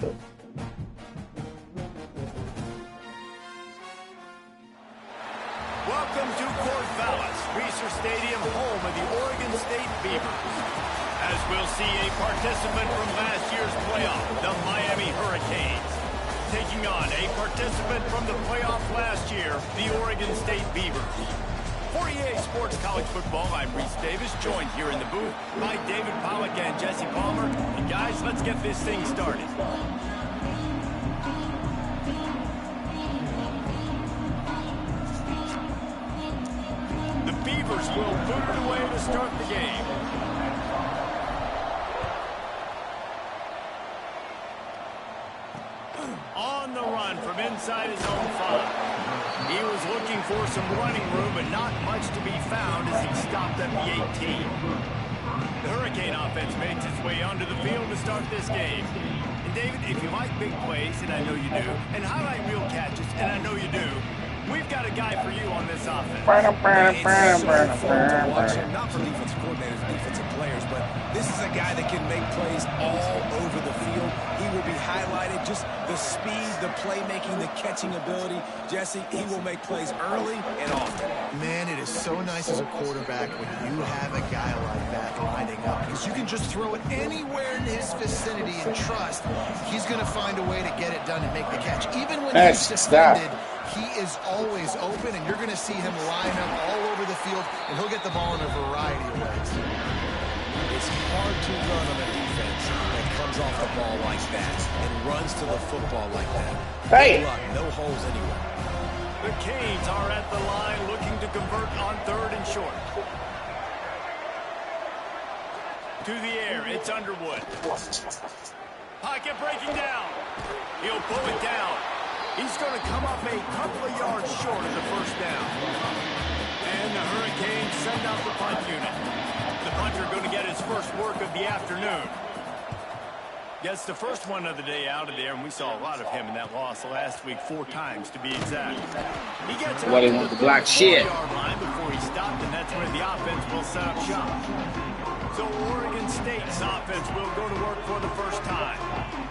Welcome to Corvallis, Reser Stadium, home of the Oregon State Beavers. As we'll see a participant from last year's playoff, the Miami Hurricanes, taking on a participant from the playoff last year, the Oregon State Beavers. For EA Sports College Football, I'm Reese Davis, joined here in the booth by David Pollack and Jesse Palmer. And guys, let's get this thing started. The Beavers will boot it away to start the game. On the run from inside his own 5. He was looking for some running room, but not much to be found as he stopped at the 18. The Hurricane offense makes its way onto the field to start this game. And David, if you like big plays, and I know you do, and highlight reel catches, and I know you do, we've got a guy for you on this offense. It's so fun to watch him, not for defensive coordinators, defensive players, but this is a guy that can make plays all over the field. He will be highlighted, just the speed, the playmaking, the catching ability. Jesse, he will make plays early and often. Man, it is so nice as a quarterback when you have a guy like that lining up, because you can just throw it anywhere in his vicinity and trust he's going to find a way to get it done and make the catch. Even when he's suspended, he is always open, and you're going to see him line up all over the field, and he'll get the ball in a variety of ways. It's hard to run on a defense that comes off the ball like that and runs to the football like that. Hey! Good luck, no holes anywhere. The Canes are at the line looking to convert on 3rd and short. To the air, it's Underwood. Pocket breaking down. He'll pull it down. He's going to come up a couple of yards short of the first down. And the Hurricanes send out the punt unit. The punter going to get his first work of the afternoon. Gets the first one of the day out of there, and we saw a lot of him in that loss last week, 4 times to be exact. He gets what he wants, the black shit. Line before he stopped, and that's when the offense will set up shop. So Oregon State's offense will go to work for the first time.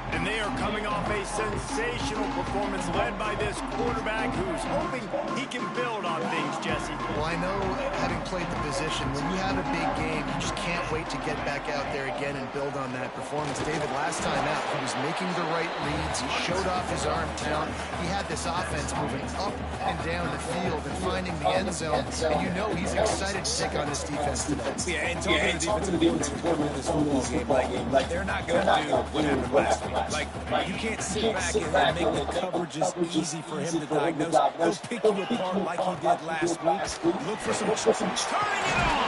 And they are coming off a sensational performance led by this quarterback who's hoping he can build on things, Jesse. Well, I know, having played the position, when you have a big game, you just can't wait to get back out there again and build on that performance. David, last time out, he was making the right reads. He showed off his arm talent. He had this offense moving up and down the field and finding the end zone. And you know he's excited to take on this defense today. Yeah, and talking to the defensive coordinator in this football game, like they're not going to do what happened last week. Like, you can't sit back and make the coverages easy for him to diagnose. He'll pick you apart like he did last week. Look for some turning it on.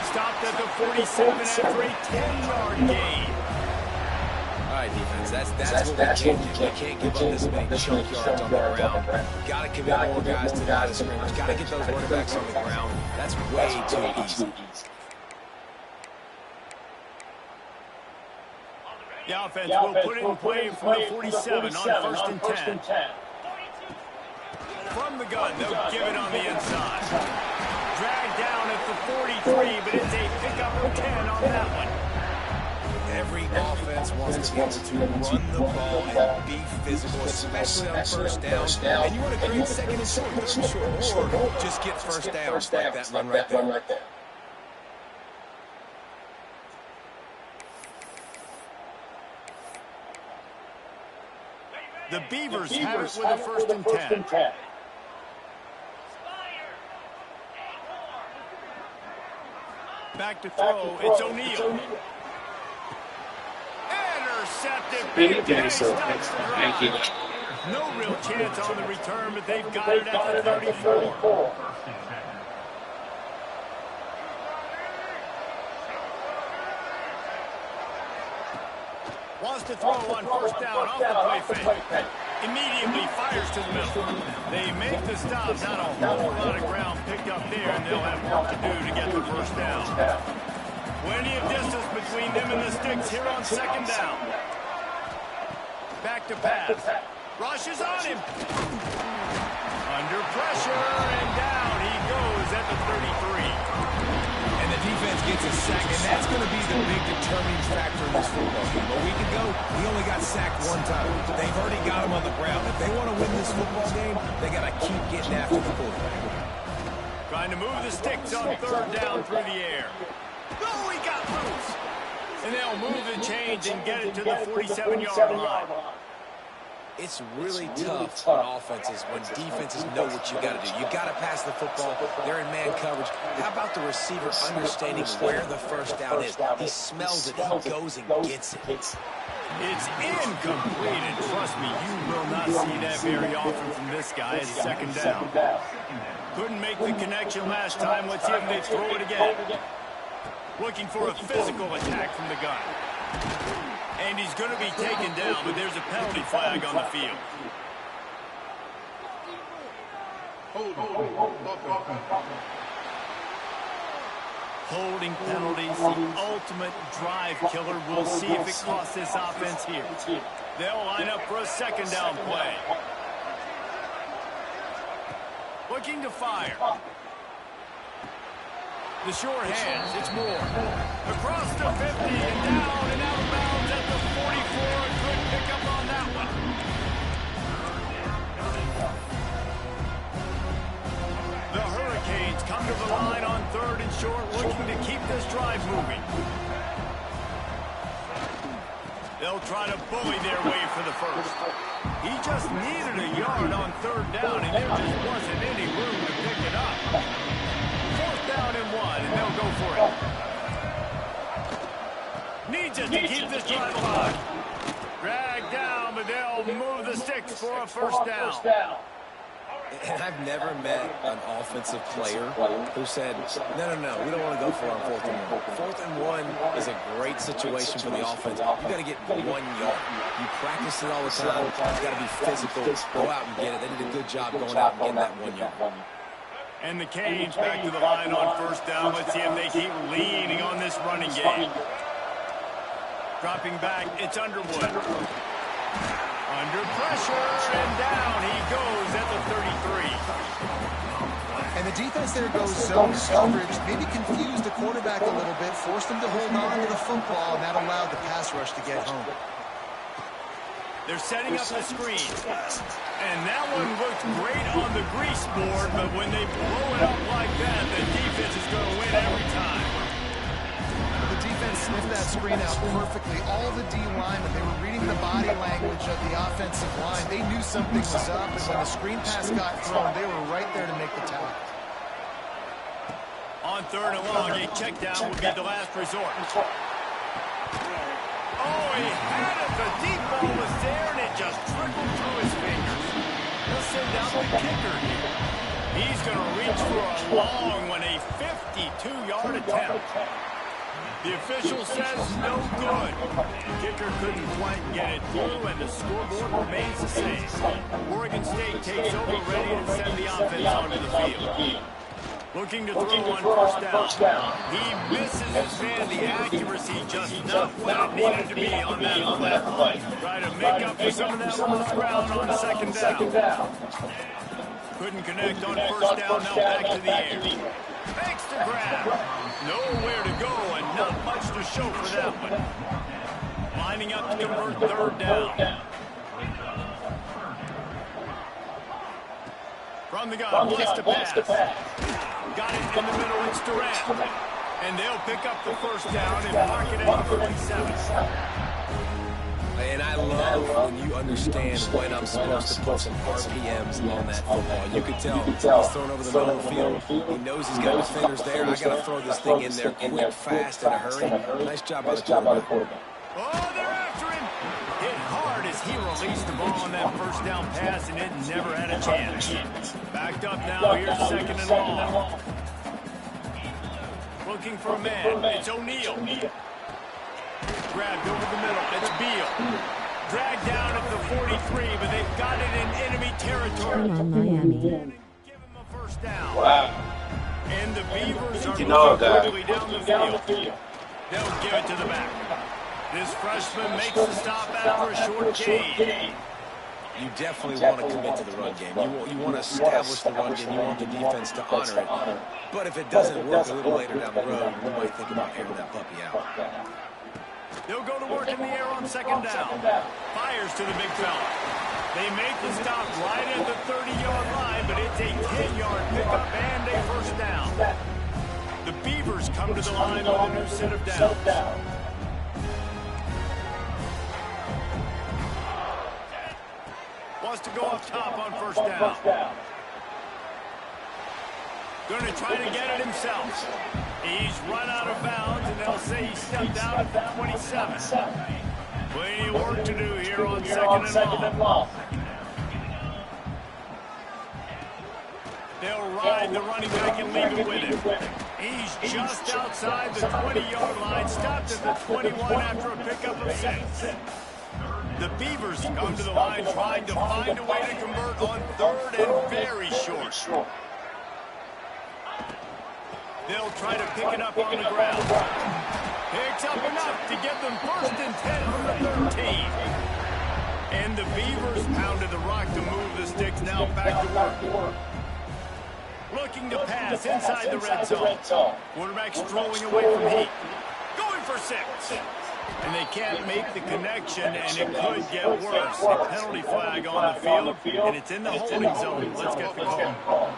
Stopped at the 47 after a 10-yard gain. All right, defense, that's what we can't do. We can't give up this many chunk yards on the ground. Got to commit more guys to the line of scrimmage. Got to get those running backs on the ground. That's way too easy. The offense will put it in play from the 47 on 1st and 10. From the gun, they'll give it on the inside. Dragged down at the 43, but it's a pickup of 10 on that one. Every offense wants to be able to run the ball and be physical, especially on 1st down. And you want to create 2nd and short, 3rd and short, or just get 1st down like that one right there. The Beavers have it with a 1st and 10. Back to throw, it's O'Neal. Intercepted. Thank you. No real chance on the return, but they've got it at the 34. Wants to throw on 1st down off the play fake. Immediately fires to the middle. They make the stop. Not a whole lot of ground picked up there, and they'll have work to do to get the 1st down. Plenty of distance between them and the sticks here on 2nd down. Back to pass. Rush is on him. Under pressure, and down he goes at the 33. And the defense gets a sack, and that's going to be be the big determining factor in this football game. A week ago, he only got sacked one time. They've already got him on the ground. If they want to win this football game, they got to keep getting after the quarterback. Trying to move the sticks on third down through the air. Oh, he got loose. And they'll move the chains and get it to the 47-yard line. It's really tough on offenses when defenses know what you got to do. You got to pass the football. They're in man coverage. How about the receiver understanding where the first down is? He smells it. He goes and gets it. It's incomplete, and trust me, you will not see that very often from this guy. It's second down. Couldn't make the connection last time. Let's see if they throw it again. Looking for a physical attack from the gun. And he's going to be taken down, but there's a penalty flag on the field. Holding penalties, the ultimate drive killer. We'll see if it costs this offense here. They'll line up for a second down play. Looking to fire. The sure hands, it's Moore. Across the 50 and down and out of bounds at the 44. A good pickup on that one. The Hurricanes come to the line on third and short, looking to keep this drive moving. They'll try to bully their way for the first. He just needed a yard on third down, and there just wasn't any room to pick it up. Down and one, and they'll go for it. Needs it to keep this drive alive. Dragged down, but they'll move the sticks for a first down. And I've never met an offensive player who said, no, we don't want to go for it on fourth and one. Fourth and one is a great situation for the offense. You got to get 1 yard. You practice it all the time. You got to be physical. Go out and get it. They did a good job going out and getting that 1 yard. And the Canes back to the line on first down. Let's see if they keep leaning on this running game. Dropping back, it's Underwood. Under pressure, and down he goes at the 33. And the defense there goes zone coverage, maybe confused the quarterback a little bit, forced him to hold on to the football, and that allowed the pass rush to get home. They're setting up the screen. And that one looked great on the grease board, but when they blow it up like that, the defense is going to win every time. The defense sniffed that screen out perfectly. All the D linemen, they were reading the body language of the offensive line. They knew something was up, and when the screen pass got thrown, they were right there to make the tackle. On third and long, a check down would be the last resort. Oh, he had it. The deep ball was there, and it just trickled through his fingers. He'll send out the kicker here. He's going to reach for a long one, a 52-yard attempt. The official says no good. Kicker couldn't quite get it through, and the scoreboard remains the same. Oregon State takes over, ready to send the offense onto the field. Looking to throw on first down. He misses his man. The accuracy just not what it needed to be on that play. Try to make up for some of that lost ground on second down. Couldn't connect on first down. Now back to the air. Makes the grab. Nowhere to go and not much to show for that one. Lining up to convert third down. From the gun, blitz to pass. Got it in the middle, it's Durant. And they'll pick up the first down and mark it at the 47. And I love when you understand when I'm supposed to put some RPMs on that football. You can tell he's thrown over the middle of the field. He knows he's got defenders there. I got to throw this thing in there quick, fast, in a hurry. Nice job by the quarterback. Oh, they're after him. Hit hard as he released the ball on that first down pass, and it never had a chance. Backed up now, here's second and long. Looking for a man, it's O'Neal. Grabbed over the middle, it's Beal. Dragged down at the 43, but they've got it in enemy territory. Come on, Miami. Give him a first down. Wow. And the Beavers are moving quickly down the field. They'll give it to the back. This freshman makes the stop after a short gain. You definitely want to commit to the run game. You want to establish the run game. You want the defense to honor it. But if it doesn't work a little later down the road, you might think about airing that puppy out. They'll go to work in the air on second down. Fires to the big fella. They make the stop right at the 30-yard line, but it's a 10-yard pickup and a first down. The Beavers come to the line with a new set of downs. Wants to go up top on first down. Going to try to get it himself. He's run out of bounds, and they'll say he stepped out at the 27. Plenty of work to do here on second and long. They'll ride the running back and leave it with him. He's just outside the 20-yard line, stopped at the 21 after a pickup of 6. The Beavers come to the line trying to find a way to convert on third and very short. They'll try to pick it up on the ground. Picks up enough to get them first and 10 from the 13. And the Beavers pounded the rock to move the sticks, now back to work. Looking to pass inside the red zone. Quarterback strolling away from Heat. Going for 6. And they can't make the connection, and it could get worse. A penalty flag on the field, and it's in the holding zone. Let's get the call.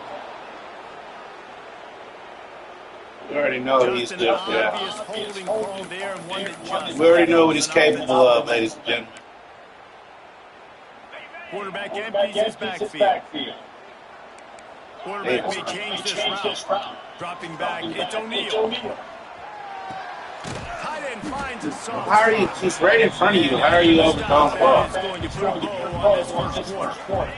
We already know he's good for that. Holding call there, and one that just We already know what he's capable of, ladies and gentlemen. Quarterback empties his backfield. Quarterback may change this route. Dropping back, it's O'Neal. Tight end finds a soft. How are you? He's right in front of you. How are you overcoming the ball? It's going to put a bow on this first quarter.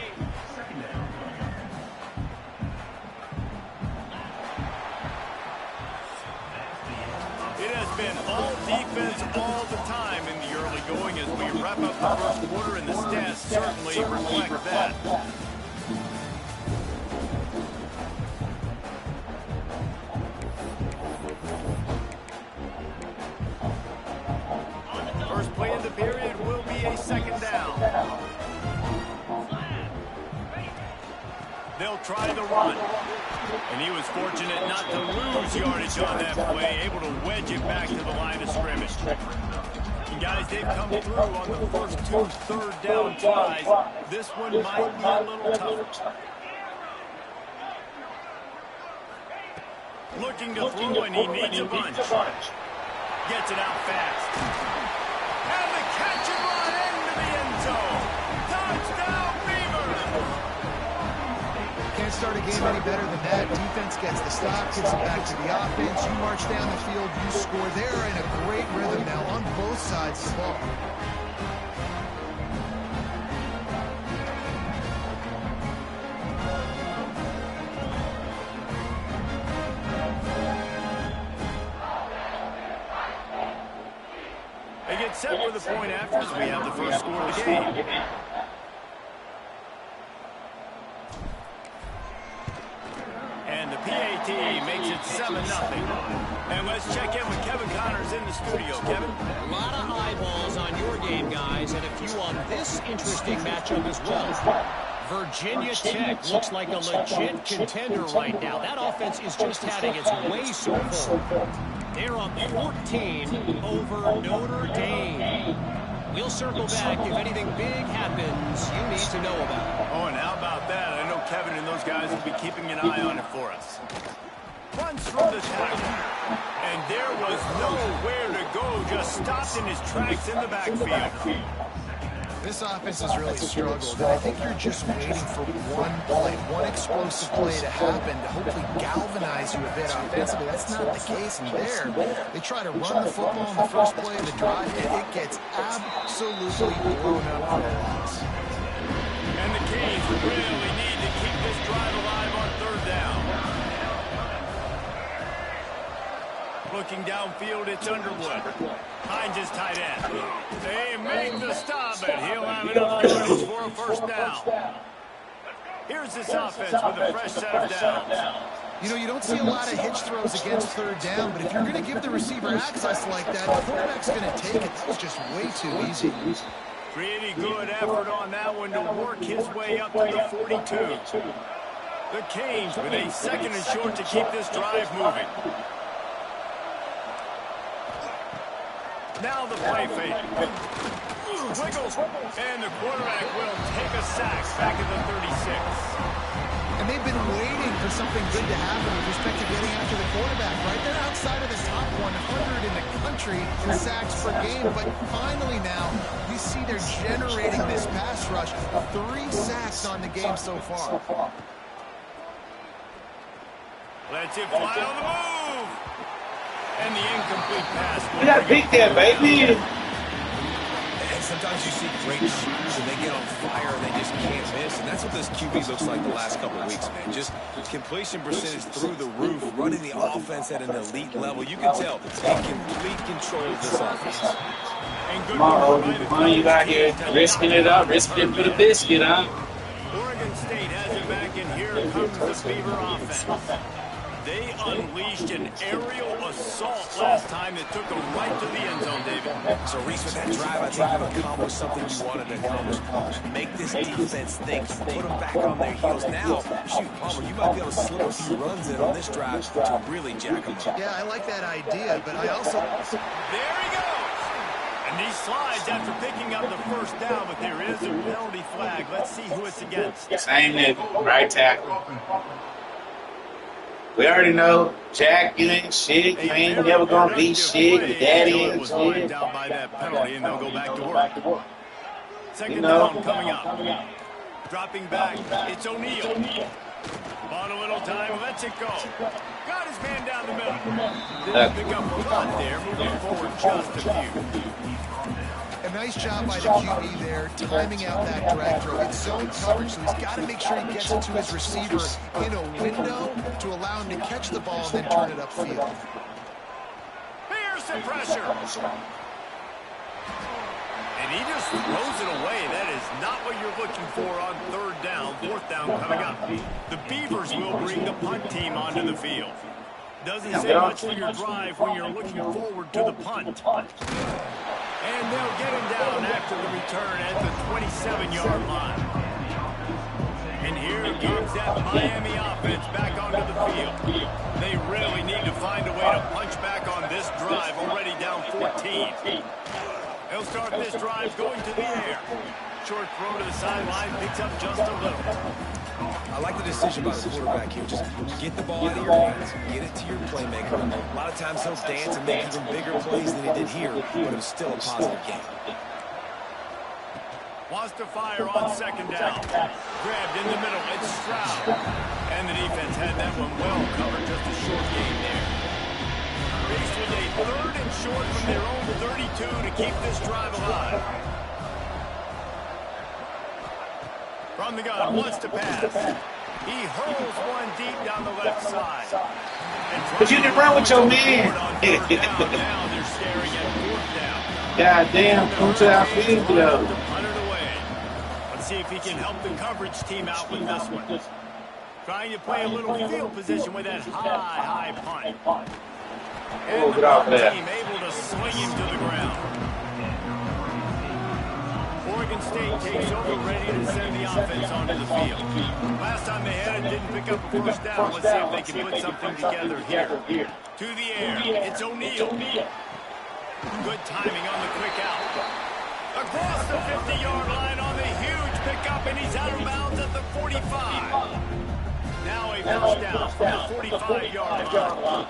It has been all defense all the time in the early going as we wrap up the first quarter, and the stats certainly reflect that. First play of the period will be a second down. They'll try the run. And he was fortunate not to lose yardage on that play, able to wedge it back to the line of scrimmage. And guys, they've come through on the first 2 third down tries. This one might be a little tougher. Looking to throw, and he needs a bunch. Gets it out fast. And the catch and run into the end zone. Touchdown, Beavers! Can't start a game any better than that. Defense gets the stop, gets it back to the offense. You march down the field, you score. They're in a great rhythm now on both sides of the ball. They get set for the point after as we have the first score of the game. And the PAT makes it 7-0. And let's check in with Kevin Connors in the studio. Kevin? A lot of eyeballs on your game, guys, and a few on this interesting matchup as well. Virginia Tech looks like a legit contender right now. That offense is just having its way so far. They're up 14 over Notre Dame. We'll circle back if anything big happens you need to know about. Oh, and how about that? I know Kevin and those guys will be keeping an eye on it for us. Runs from the tackle. And there was nowhere to go. Just stopped in his tracks in the backfield. This offense has really struggled, and I think you're just waiting for one play, one explosive play to happen to hopefully galvanize you a bit offensively. That's not the case, and there, they try to run the football on the first play of the drive, and it gets absolutely blown up for a loss. And the Canes really need to keep this drive alive on third down. Looking downfield, it's Underwood. Finds his tight end. They make the stop, and he'll have enough yards for a first down. Here's this offense with a fresh set of downs. You know, you don't see a lot of hitch throws against third down, but if you're going to give the receiver access like that, the quarterback's going to take it. It's just way too easy. Pretty good effort on that one to work his way up to the 42. The Canes with a second and short to keep this drive moving. Now the play fake. Wiggles, and the quarterback will take a sack back at the 36. And they've been waiting for something good to happen with respect to getting after the quarterback, right? They're outside of the top 100 in the country in sacks per game, but finally now you see they're generating this pass rush. 3 sacks on the game so far. Let's it fly on the move. And the incomplete pass. We got big there, baby. And sometimes you see great shooters and they get on fire and they just can't miss. And that's what this QB looks like the last couple of weeks, man. Just completion percentage through the roof, running the offense at an elite level. You can tell in complete control of this offense. Come on, Obi, you out here risking it up, risking it for the biscuit, huh? Oregon State has it back, and here comes the Beaver offense. They unleashed an aerial assault last time that took them right to the end zone, David. So, Reese, with that drive, I think you accomplished something you wanted to accomplish. Make this defense think, put them back on their heels. Now, shoot, Palmer, you might be able to slip a few runs in on this drive to really jack them up. Yeah, I like that idea, but I also... There he goes! And he slides after picking up the first down, but there is a penalty flag. Let's see who it's against. Same nigga, right tackle. We already know, Jack, you ain't shit. You ain't never gonna be shit. Your daddy ain't shit. Down by that penalty, and they'll go back to work. Second down coming up. Dropping back, it's O'Neal. On a little time, lets it go. Got his man down the middle. Didn't pick up a lot there, moving forward just a few. A nice job by the QB there, timing out that drag throw. It's zone coverage, so he's got to make sure he gets it to his receiver in a window to allow him to catch the ball and then turn it upfield. Here's the pressure. And he just throws it away. That is not what you're looking for on third down. Fourth down coming up. The Beavers will bring the punt team onto the field. Doesn't say much for your drive when you're looking forward to the punt. And they'll get him down after the return at the 27-yard line. And here comes that Miami offense back onto the field. They really need to find a way to punch back on this drive, already down 14. They'll start this drive going to the air. Short throw to the sideline, picks up just a little. I like the decision by the quarterback here. Just get the ball out of your hands, get it to your playmaker. A lot of times he'll dance and make even bigger plays than he did here, but it was still a positive game. Wants to fire on second down. Grabbed in the middle, it's Stroud. And the defense had that one well covered, just a short gain there. Faced with a third and short from their own 32 to keep this drive alive. From the gun, wants to pass. He hurls one deep down the left side. But you didn't run with your man. Now they're staring at fourth down. God damn, come to our field, though. Punt it away. Let's see if he can help the coverage team out with this one. Trying to play a little field position with that high punt. And the punt team able to swing him to the ground. Oregon State takes over, ready to send the offense onto the field. Last time they had it, didn't pick up a first down. Let's see if they can put something together here. To the air, it's O'Neal. Good timing on the quick out. Across the 50-yard line on the huge pickup, and he's out of bounds at the 45. Now a first down from the 45-yard line.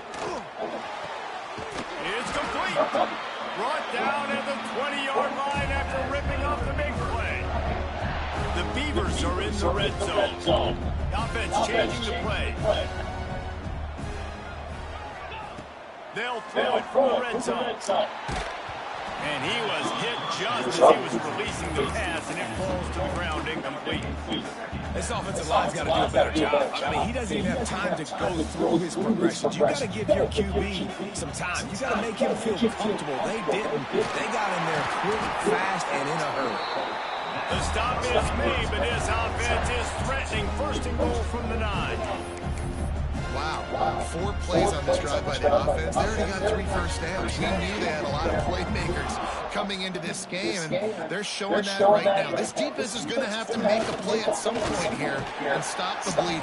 It's complete. Brought down at the 20-yard line after ripping off the big play. The Beavers are in the red zone. Offense changing the play. They'll throw it from the red zone. And he was hit just as he was releasing the pass, and it falls to the ground incomplete. This offensive line's got to do a better job. I mean, he doesn't even have time to go through his progressions. You got to give your QB some time. You got to make him feel comfortable. They didn't. They got in there quick, fast, and in a hurry. The stop is made, but this offense is threatening. First and goal from the 9. Wow. 4 plays on this drive by the offense. They already got 3 first downs. We knew they had a lot of playmakers coming into this game, and they're showing that right now. This defense is going to have to make a play at some point here and stop the bleeding.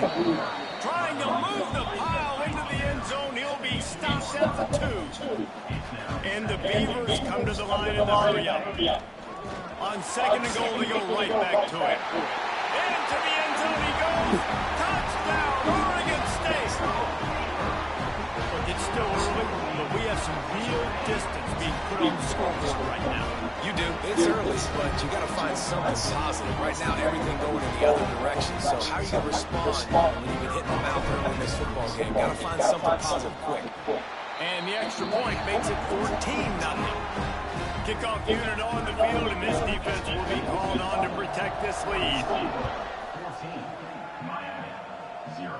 Trying to move the pile into the end zone. He'll be stopped at the 2. And the Beavers come to the line in the hurry-up. On 2nd and goal, they go right back to it. Into the end zone he goes. Touchdown, Oregon State. It's still early, but we have some real distance being put on the scoreboard right now. You do. It's early, but you got to find something positive. Right now, everything going in the other direction. So how are you going to respond when you've been hitting them out early in this football game? Got to find something positive quick. And the extra point makes it 14-0. Kickoff unit on the field, and this defense will be called on to protect this lead. 14, Miami, 0.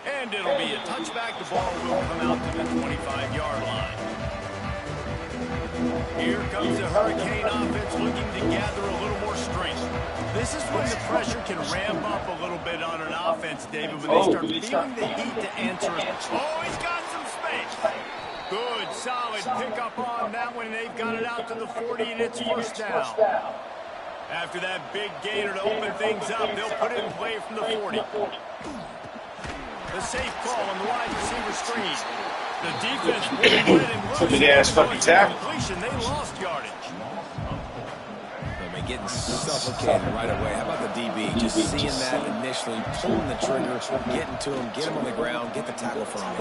And it'll be a touchback. The ball will come out to the 25-yard line. Here comes the Hurricane offense looking to gather a little more strength. This is when the pressure can ramp up a little bit on an offense, David, when they start feeling the heat to answer it. Oh, he's got some space. Good, solid pickup on that one. They've got it out to the 40, and it's first down. After that big gainer to open things up, they'll put it in play from the 40. The safe call on the wide receiver screen. The defense wouldn't let him loose. Big-ass fucking tackle. They lost yardage. They're getting suffocated right away. How about the DB? Just seeing that initially, pulling the trigger, getting to him, get him on the ground, get the tackle for him.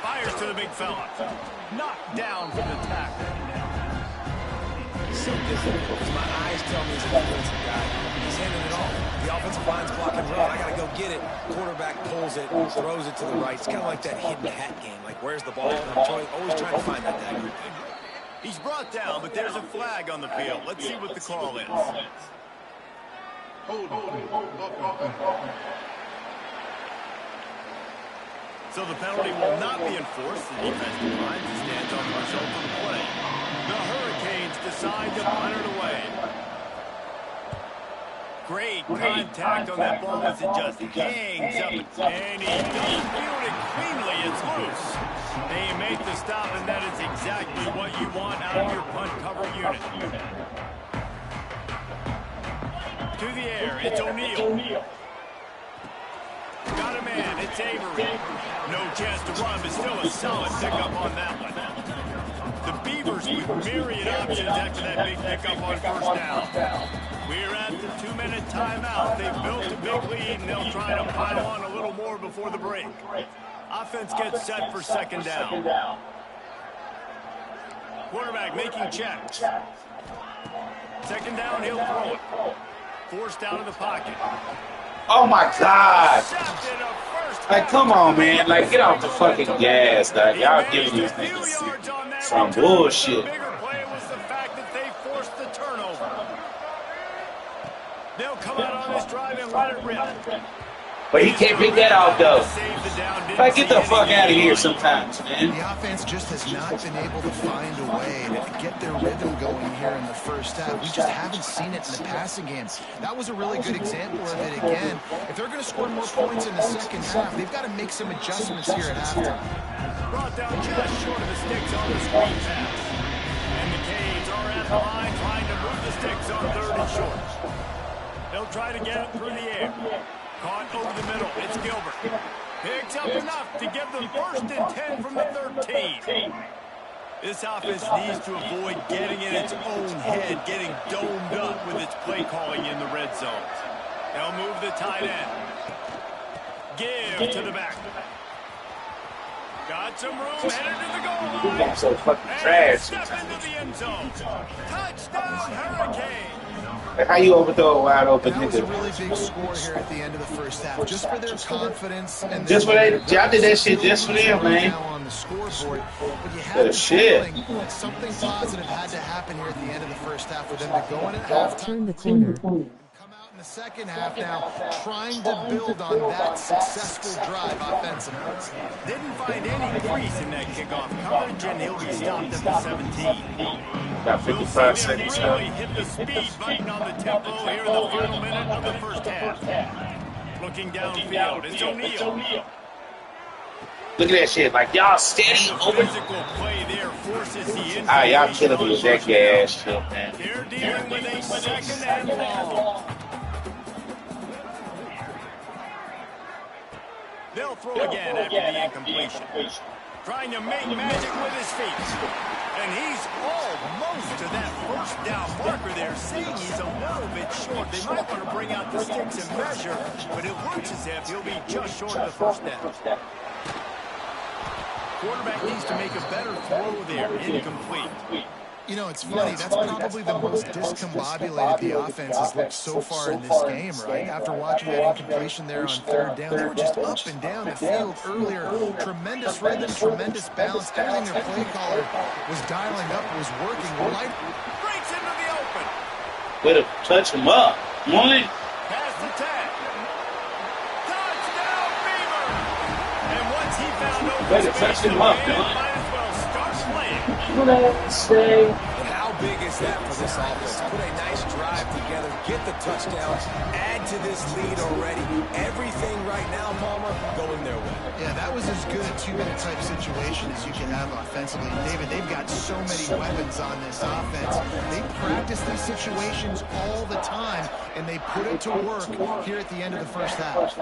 Fires to the big fella. Knocked down from the tackle. So difficult because my eyes tell me he's a defensive guy. He's handing it off. The offensive line's blocking run. I got to go get it. Quarterback pulls it, throws it to the right. It's kind of like that hidden hat game. Like, where's the ball? I'm always trying to find that dagger. He's brought down, but there's a flag on the field. Let's see what the call is. So the penalty will not be enforced. The defense declines and stands on the result of the play. The Hurricanes decide to punt it away. Great contact on that ball as it just hangs up. And he doesn't field it cleanly. It's loose. They make the stop, and that is exactly what you want out of your punt cover unit. To the air, it's O'Neal. Got a man, it's Avery. No chance to run, but still a solid pickup on that one. The Beavers with myriad options after that big pickup on first down. We're at the 2-minute timeout. They've built a big lead, and they'll try to pile on a little more before the break. Offense gets set for second down. Quarterback making checks. Second down, he'll throw it. Forced out of the pocket. Oh my God! Like, come on, man! Like, get off the fucking gas, dog. Y'all giving these niggas some bullshit. The bigger play was the fact that they forced the turnover. They'll come out on this drive and let it rip. But he can't pick that off, though. Like, get the fuck out of here sometimes, man. The offense just has not been able to find a way to get their rhythm going here in the first half. We just haven't seen it in the passing game. That was a really good example of it again. If they're going to score more points in the second half, they've got to make some adjustments here at halftime. Brought down just short of the sticks on the screen pass. And the Canes are at the line trying to move the sticks on 3rd and short. They'll try to get it through the air. Caught over the middle. It's Gilbert. Picks up enough to give them 1st and 10 from the 13. This offense needs to avoid getting in its own head, getting domed up with its play calling in the red zone. They'll move the tight end. Give to the back. Got some room, headed to the goal line. I'm so fucking trash. Step into the end zone. Touchdown, Hurricane. Like, how you overthrow a wide open That was a nigga? really big score here at the end of the first half, just for their confidence. And Just for they, y'all did that shit just for them, man. on the scoreboard, but you had the Shit. feeling that something positive had to happen here at the end of the first half for them to go in at halftime. Turn the corner. Come out in the second half now, trying to build on that successful drive offensively. Didn't find any crease in that kickoff coverage, and he'll be stopped at the 17. About We'll 55 see them seconds really left. hit the speed button on the tempo here in the final minute of the first half. Looking downfield, it's O'Neal. Look at that shit. Like, y'all steady over. Physical play there forces the incompletion. Ah, y'all killing me with that gas shit, man. They're dealing with a second and long. They'll throw again after the incompletion. Trying to make magic with his feet. And he's almost to that first down marker there, saying he's a little bit short. They might want to bring out the sticks and measure, but it looks as if he'll be just short of the first down. Quarterback needs to make a better throw there, incomplete. You know, it's funny. That's probably the most discombobulated the offense has looked so far in this game, right? After watching that incompletion there on third down, they were just up and down the field earlier. Tremendous rhythm, tremendous balance. Everything their play caller was dialing up was working. Breaks into the open. Way to touch him up. One. Pass the tag. Touchdown, Beaver. And once he found open Way to touch him up, man, man. might as well start playing. How big is that for this offense? Put a nice drive together, get the touchdown, add to this lead already. Everything right now, Palmer, going their way. Yeah, that was as good a two-minute type situation as you can have offensively. David, they've got so many weapons on this offense. They practice these situations all the time, and they put it to work here at the end of the first half.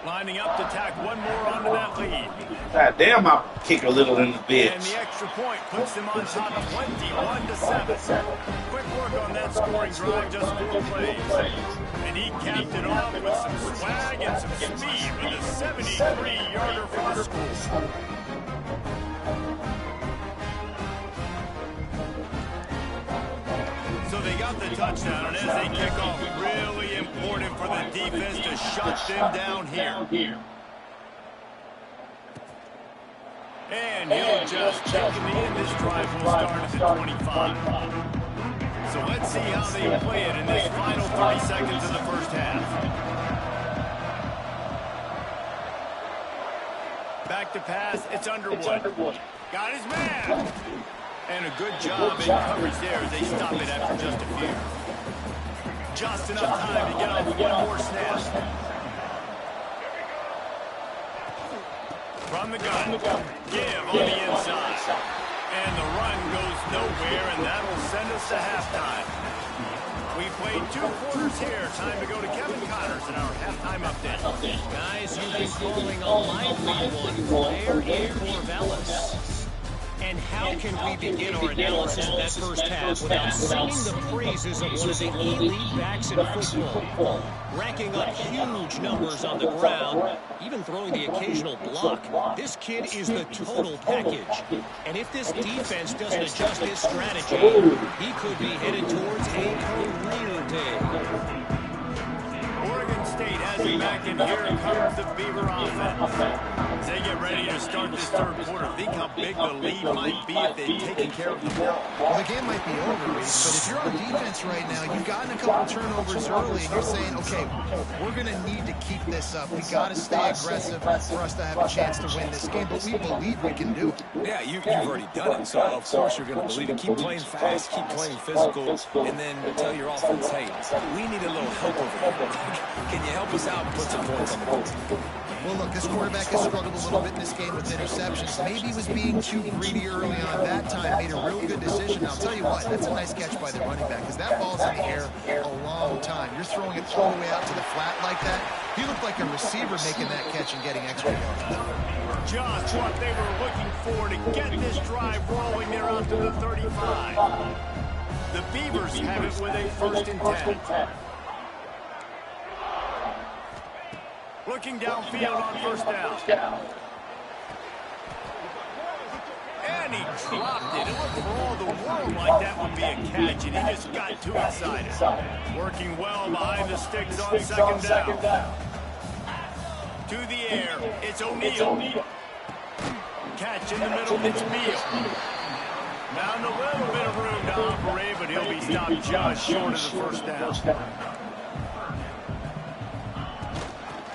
Lining up to tack one more onto that lead. God damn, I kick a little in the And bitch. the extra point puts them on top 21-7. Quick work on that scoring drive, just 4 plays. And he capped it off with some swag and some speed with a 73-yarder for the school. So they got the touchdown, and as they kick off, really important for the defense to shut them down here. And he'll just check him in. This drive will start at the 25. So let's see how they play it in this final 30 seconds of the first half. Back to pass, it's Underwood. Got his man. And a good job in coverage there as they stop it after just a few. Just enough time to get off one more snap. From the gun. Give on the inside. And the run goes nowhere, and that'll send us to halftime. We played 2 quarters here. Time to go to Kevin Connors in our halftime update. Guys, you've been calling a lively one. Where is Corvallis? And how can we begin our analysis of that first half without singing the praises of one of the elite backs in football? Racking up huge numbers on the ground, even throwing the occasional block. This kid is the total package. And if this defense doesn't adjust his strategy, he could be headed towards a career day. Oregon State has it back, and here comes the Beaver offense. As they get ready to start this third quarter, think how big the lead might be if they've taken care of the ball. Well, the game might be over, Reese, but if you're on defense right now, you've gotten a couple turnovers early, and you're saying, okay, we're going to need to keep this up. We got to stay aggressive for us to have a chance to win this game, but we believe we can do it. Yeah, you've already done it, so of course you're going to believe it. Keep playing fast, keep playing physical, and then tell your offense, hey, we need a little help over here. Can you help us out and put some points on the board? Well, look, this quarterback has struggled a little bit in this game with interceptions. Maybe he was being too greedy early on. That time made a real good decision. I'll tell you what, that's a nice catch by the running back because that ball's in the air a long time. You're throwing it all the way out to the flat like that. He looked like a receiver making that catch and getting extra yards. Just what they were looking for to get this drive rolling there out to the 35. The Beavers have it with a 1st and 10. Looking downfield on 1st down. And he dropped it. It looked for all the world like that would be a catch, and he just got too excited. Working well behind the sticks on 2nd down. To the air, it's O'Neal. Catch in the middle, it's Beal. Found a little bit of room to operate, but he'll be stopped just short of the 1st down.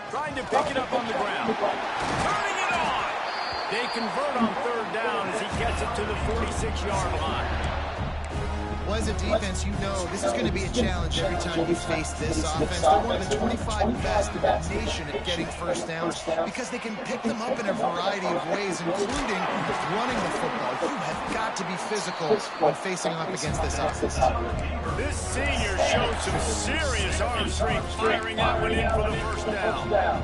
Trying to pick it up on the ground. Turning it on. They convert on 3rd down as he gets it to the 46-yard line. Well, as a defense, you know this is going to be a challenge every time you face this offense. They're one of the 25 best in the nation at getting first downs because they can pick them up in a variety of ways, including running the football. You have got to be physical when facing off against this offense. This senior showed some serious arm strength firing that one in for the first down.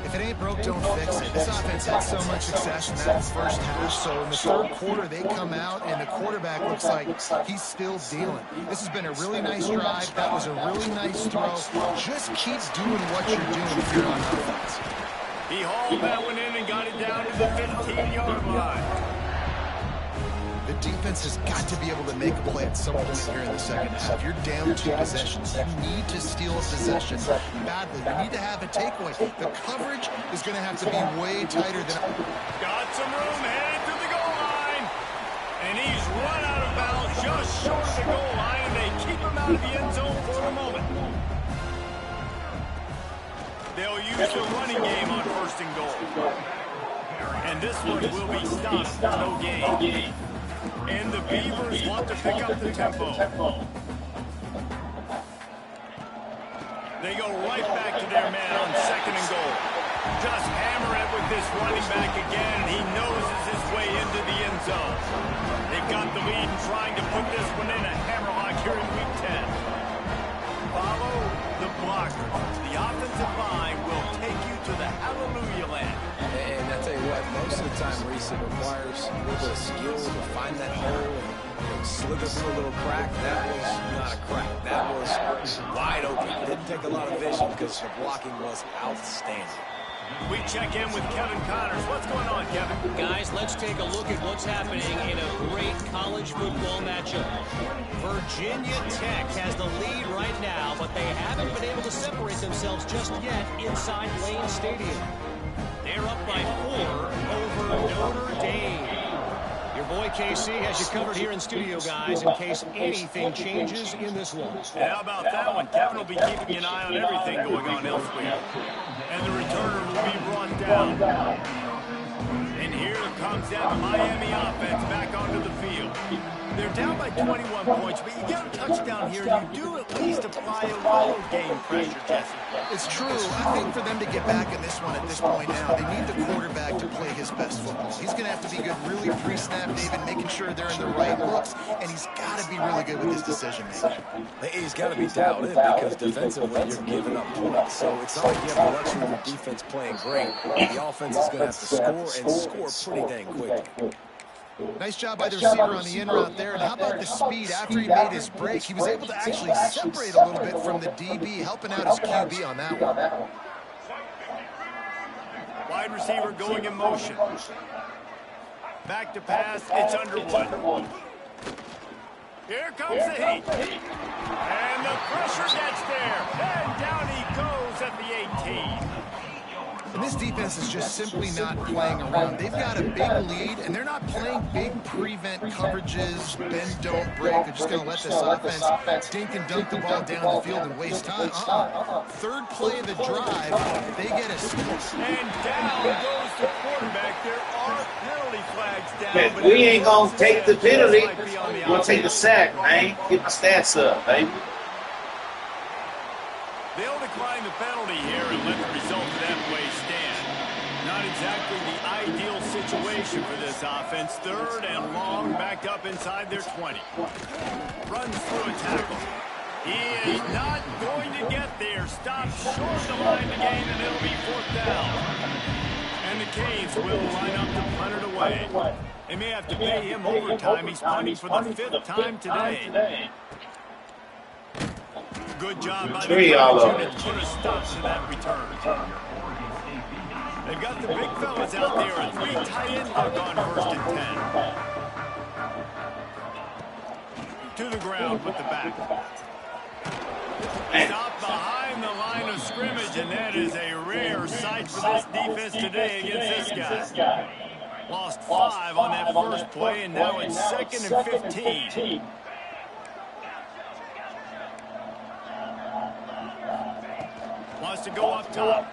If it ain't broke, don't fix it. This offense had so much success in that first half, so in the third quarter they come out and the quarterback looks like he's still dealing. This has been a really nice drive. That was a really nice throw. Just keep doing what you're doing if you're on offense. He hauled that one in and got it down to the 15-yard line. The defense has got to be able to make a play at some point here in the second half. You're down 2 possessions. You need to steal a possession badly. You need to have a takeaway. The coverage is going to have to be way tighter than... Got some room, headed to the goal line. And he's run out of bounds just short of the goal line, and they keep him out of the end zone for the moment. They'll use the running game on first and goal. And this one will be stopped. No gain. And the Beavers want to pick up the tempo. They go right back to their man on second and goal. Just hammer it with this running back again, and he noses his way into the end zone. They've got the lead and trying to put this one in a hammerlock here in week 10. Follow the blocker. The offensive line will take you to the hallelujah land. And I tell you what, most of the time, Reese, it requires a little bit of skill to find that hole and slither through a little crack. That was not a crack. That was wide open. It didn't take a lot of vision because the blocking was outstanding. We check in with Kevin Connors. What's going on, Kevin? Guys, let's take a look at what's happening in a great college football matchup. Virginia Tech has the lead right now, but they haven't been able to separate themselves just yet inside Lane Stadium. They're up by 4 over Notre Dame. Your boy KC has you covered here in studio, guys, in case anything changes in this one. And how about that one? Kevin will be keeping an eye on everything going on elsewhere. And the returner will be brought down. And here comes that Miami offense back onto the field. They're down by 21 points, but you get a touchdown here, you do at least apply a little game pressure, Jesse. It's true. I think for them to get back in this one at this point now, they need the quarterback to play his best football. He's going to have to be good really pre-snap, David, making sure they're in the right looks, and he's got to be really good with his decision-making. He's got to be dialed in because defensively you're giving up points. So it's not like you have the luxury of your defense playing great. The offense is going to have to score and score pretty dang quickly. Nice job by the receiver on the in route there. And how about the speed? After he made his break, he was able to actually separate a little bit from the DB, helping out his QB on that one. Wide receiver going in motion. Back to pass, it's Underwood. Here comes the heat. And the pressure gets there. And down he goes at the 18. And this defense is just simply not playing around. They've got a big lead, and they're not playing big prevent coverages, bend, don't break. They're just going to let this offense dink and dunk the ball down the field and waste time. Third play of the drive, they get a steal. And down goes the quarterback. There are penalty flags down. But we ain't going to take the penalty. We're going to take the sack, man. Get my stats up, baby. They'll decline the penalty here and let the result of that play stand. Not exactly the ideal situation for this offense. Third and long, backed up inside their 20. Runs through a tackle. He is not going to get there. Stopped short of the line to gain, and it'll be 4th down. And the Canes will line up to punt it away. They may have to pay him overtime. He's punting for the 5th time today. Good job by the unit to put a stop to that return. They've got the big fellas out there. A 3 tight end look on 1st and 10. To the ground with the back. Stop behind the line of scrimmage, and that is a rare sight for this defense today against this guy. Lost 5 on that first play, and now it's 2nd and 15. Wants to go up top.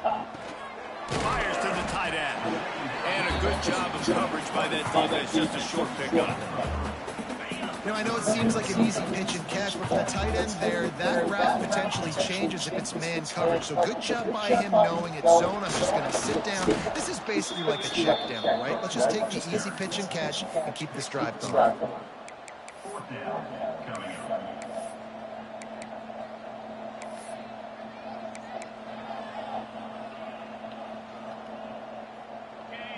Fires to the tight end. And a good job of coverage by that defense. Just a short pickup. You know, I know it seems like an easy pitch and catch, but for the tight end there, that route potentially changes if it's man coverage. So good job by him knowing it's zone. I'm just going to sit down. This is basically like a check down, right? Let's just take the easy pitch and catch and keep this drive going.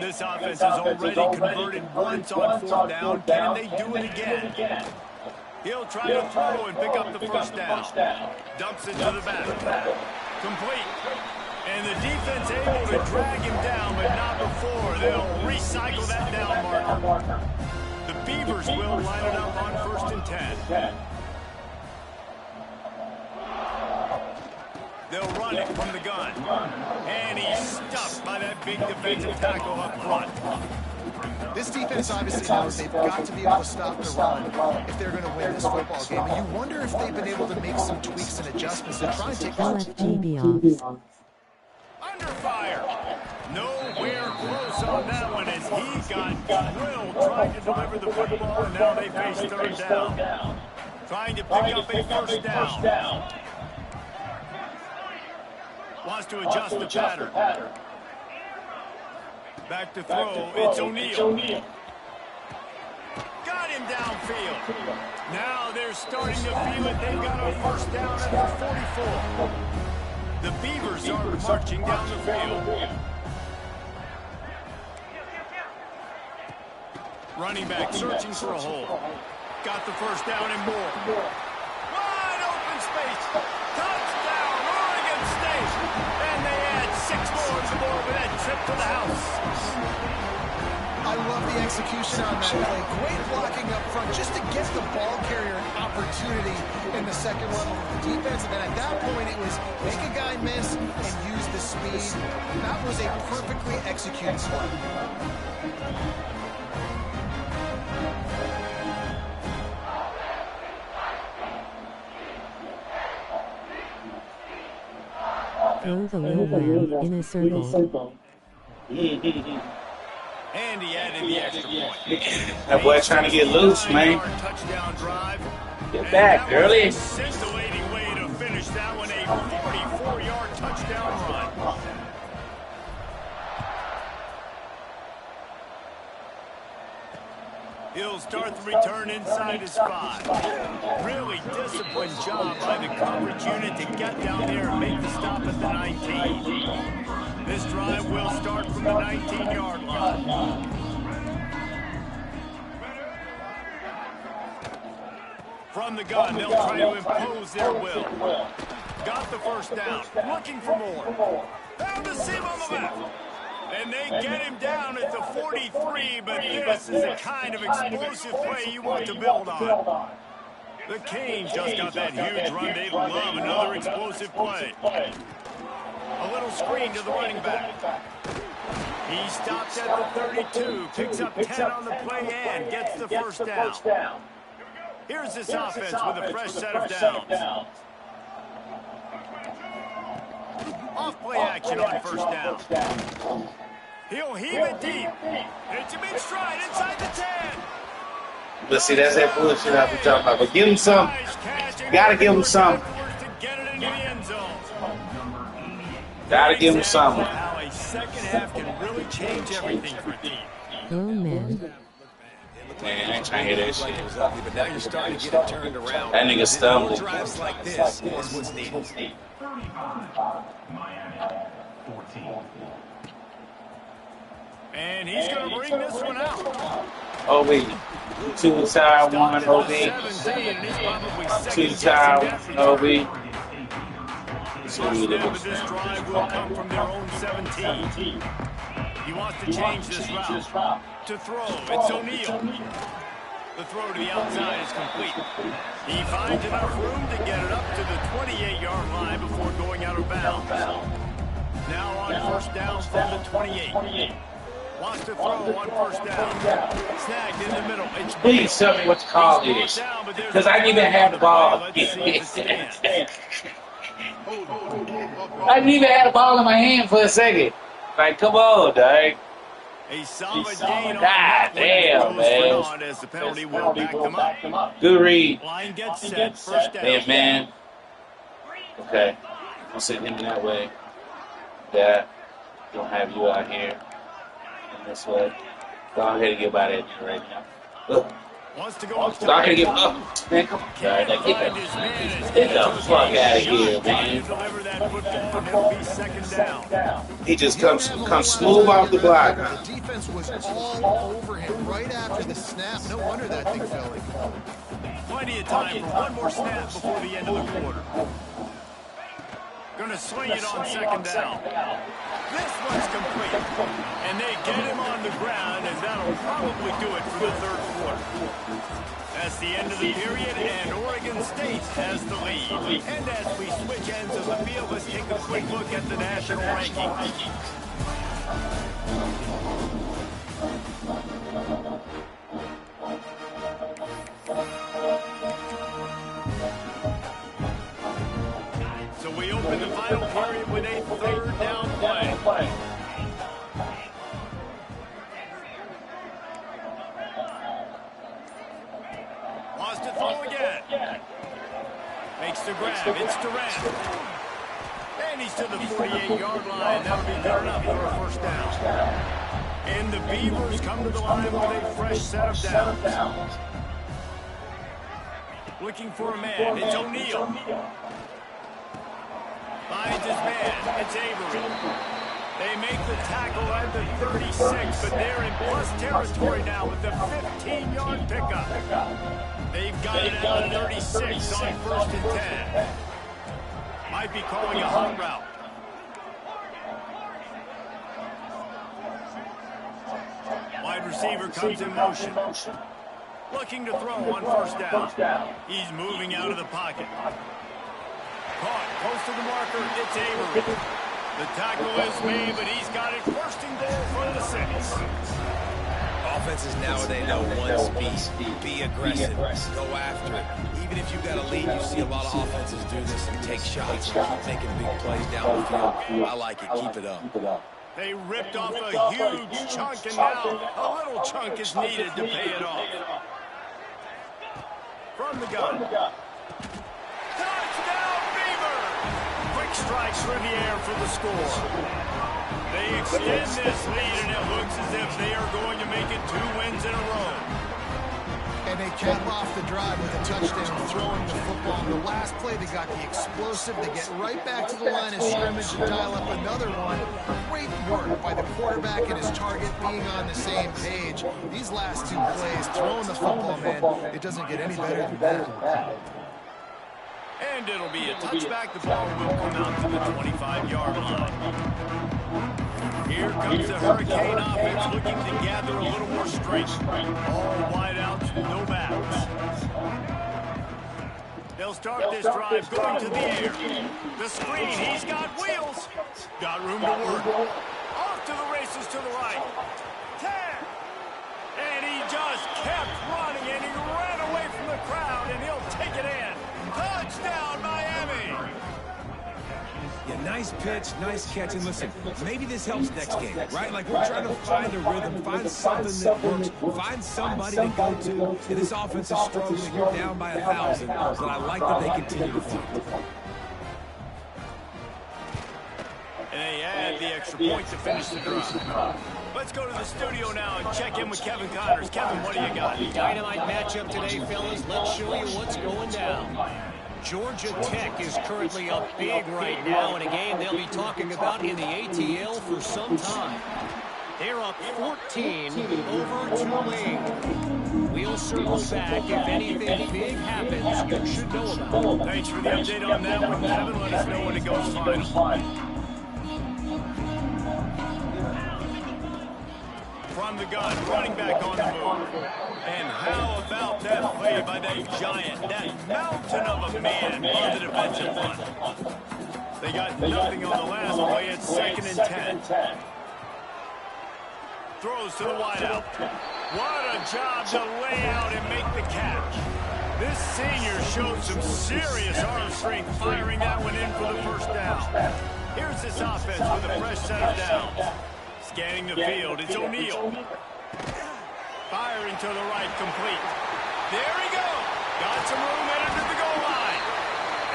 This offense has already converted once on 4th down. Can they do it again? He'll try to throw and pick up the first down. Dumps it to the back. Complete. And the defense able to drag him down, but not before. They'll recycle that down marker. The Beavers will line it up on 1st and 10. They'll run it from the gun. And he's stuffed by that big defensive tackle up front. This defense obviously knows they've got to be able to stop the run if they're going to win this football game. And you wonder if they've been able to make some tweaks and adjustments to try and take LFGB off. Under fire. Nowhere close on that one as he got drilled trying to deliver the football, and now they face 3rd down. Trying to pick up a first down. Wants to adjust the pattern. Back to throw. It's O'Neal. Got him downfield. Now they're starting to feel it. They've got a first down at the 44. The Beavers are marching down the field. Running back searching for a hole. Got the first down and more. Wide open space. Touchdown, Oregon State. And they add 6 more to go with that trip to the house. I love the execution on that play. Great blocking up front just to get the ball carrier an opportunity in the second level of the defense. And then at that point, it was make a guy miss and use the speed. That was a perfectly executed play. Throw the little ram in a circle. And he added the extra point. That boy trying to get loose, man. Touchdown drive. Get back, early. Scintillating way to finish that one. A 44-yard touchdown run. He'll start the return inside his 5. Really disciplined job by the coverage unit to get down there and make the stop at the 19. This drive will start from the 19-yard line. From the gun, they'll try to impose their will. Got the first down, looking for more. Found the seam on the left. And they get him down at the 43, but this is the kind of explosive play you want to build on. The Canes just got that huge run. They love another explosive play. A little screen to the running back. He stops at the 32, picks up 10 on the play and gets the first down. Here's this offense with a fresh set of downs. Off-play action on first down. He'll heave it deep. It's him in stride inside the 10. But see, that's that bullshit I be talking about. But give him some. Gotta give him some. Gotta give him some. How a second half can really change everything for a team. Oh, man. Man, I ain't trying to hear that shit. But now you're starting to get it turned around. That nigga stumbled. Drives like this is what's needed. And he's going to bring this one out. OB. 2 tire, 1 OB. 2 tire, OB. First down of this drive will come from their own 17. He wants to change this route. To throw, it's O'Neal. The throw to the outside is complete. He finds enough room to get it up to the 28-yard line before going out of bounds. Now on first down from the 28. Wants to throw on first down. Snagged in the middle. It's Please tell me what the call is. Because I didn't even have the ball. I didn't even have the ball in my hand for a second. Like, come on, dog. A solid gain on God damn, man. close. on as the penalty will back them up. Good read. Line gets set. First down. Hey, man. Okay. I'll send him that way. That. Don't have you out here. And this way. Go ahead and get by that right now. Look. Wants to go up. Stop and get up. Man, come on. Get the fuck out of here, man. He just comes smooth off the block. The defense was all over him right after the snap. No wonder that thing fell in. Plenty of time for one more snap before the end of the quarter. Going to swing it on second down. This one's complete. And they get him on the ground, and that'll probably do it for the third quarter. That's the end of the period, and Oregon State has the lead. And as we switch ends of the field, let's take a quick look at the national rankings. So we open the final period with a third down play. Wants to throw again. Makes the grab. It's Durant. And he's to the 48-yard line. That'll be good enough for a first down. And the Beavers come to the line with a fresh set of downs. Looking for a man. It's O'Neal. Finds his man. It's Avery. They make the tackle at the 36, but they're in plus territory now with the 15-yard pickup. They've got it at the 36 on first and 10. Might be calling a hot route. Wide receiver comes in motion. Looking to throw on first down. He's moving out of the pocket. Caught close to the marker. It's Avery. The tackle is made, but he's got it first and goal from the 6. Offenses nowadays know one speed. Be aggressive. Go after it. Even if you've got a lead, you see a lot of offenses do this and take shots and keep making big plays down the field. I like it. Keep it up. They ripped off a huge chunk, and now a little chunk is needed to pay it off. From the gun. Touchdown, Beaver! Quick strike through the air for the score. They extend this lead, and it looks as if they are going to make it 2 wins in a row. And they cap off the drive with a touchdown, throwing the football. On the last play, they got the explosive. They get right back to the line of scrimmage and dial up another one. Great work by the quarterback and his target being on the same page. These last 2 plays, throwing the football, man, it doesn't get any better than that. And it'll be a touchback. The ball will come out to the 25-yard line. Here comes the Hurricane offense looking to gather a little more strength. All wideouts, no backs. They'll start this drive going to the air. The screen, he's got wheels. Got room to work. Off to the races to the right. 10. And he just kept running, and he ran away from the crowd, and he'll take it in. Touchdown, Miami! Yeah, nice pitch, nice catch. And listen, maybe this helps next game, right? Like, we're trying to find a rhythm, find something that works, find somebody to go to. And this offense is struggling. You're down by 1,000, but I like that they continue to fight. And they add the extra point to finish the drive. Let's go to the studio now and check in with Kevin Connors. Kevin, what do you got? Dynamite matchup today, fellas. Let's show you what's going down. Georgia Tech is currently up big right now in a game they'll be talking about in the ATL for some time. They're up 14 over Tulane. We'll circle back if anything big happens you should know about. Thanks for the update on that one, Kevin. Let us know when it goes final. From the gun, running back on the move. And how about that play by that giant, that mountain of a man on the defensive front? They got nothing on the last play. It's 2nd and 10. Throws to the wideout. What a job to lay out and make the catch. This senior showed some serious arm strength firing that one in for the first down. Here's this offense with a fresh set of downs. Scanning the field, it's O'Neal. Fires firing to the right, complete. There he goes. Got some room headed to the goal line.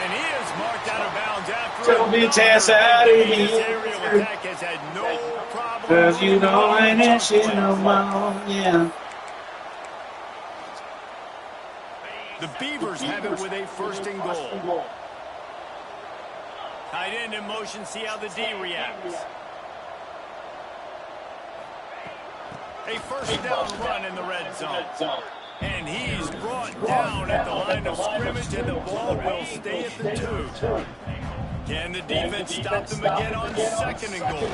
And he is marked out of bounds after Tell me, Tess, out of This here. aerial attack has had no problem. Cause you know I ain't that shit no more, yeah. The Beavers have it with a first and goal. Tight end in motion, see how the D reacts. A first down run in the red zone. And he's brought down at the line of scrimmage, and the ball will stay at the 2. Can the defense stop them again on second and goal?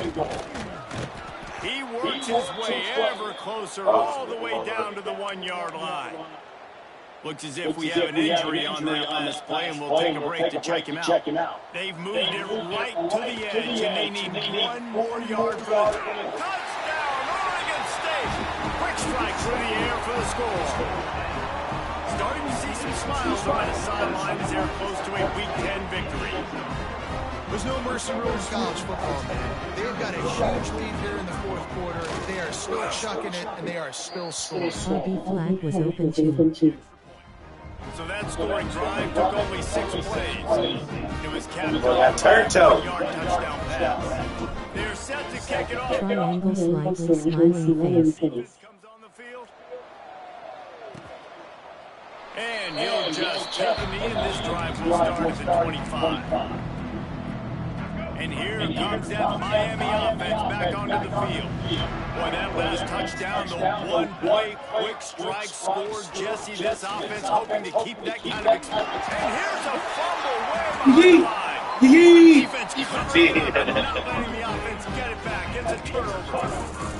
He works his way ever closer all the way down to the 1-yard line. Looks as if we have an injury on that last play, and we'll take a break to check him out. They've moved it right to the edge, and they need 1 more yard for the touchdown, Oregon State. Quick strike through the air for the score. Starting to see some smiles on that sideline as they're close to a Week 10 victory. There's no mercy rule in college football, man. They've got a huge lead here in the fourth quarter. They are still chucking it, and they are still scoring. RB flag was open too. So that scoring drive took only 6 plays. It was capped Got off by a Turtle. 1-yard touchdown pass. They're set to kick it off. Triangle slightly smiling face. Comes on the field. And he'll just take a knee, and this drive will start at the 25. And here comes that Miami offense back onto the field. Boy, that last touchdown, the one-play quick strike score. Jesse, this offense hoping to keep that kind of experience. And here's a fumble way behind the line. Defense covering up, not letting the offense get it back. It's a turnover.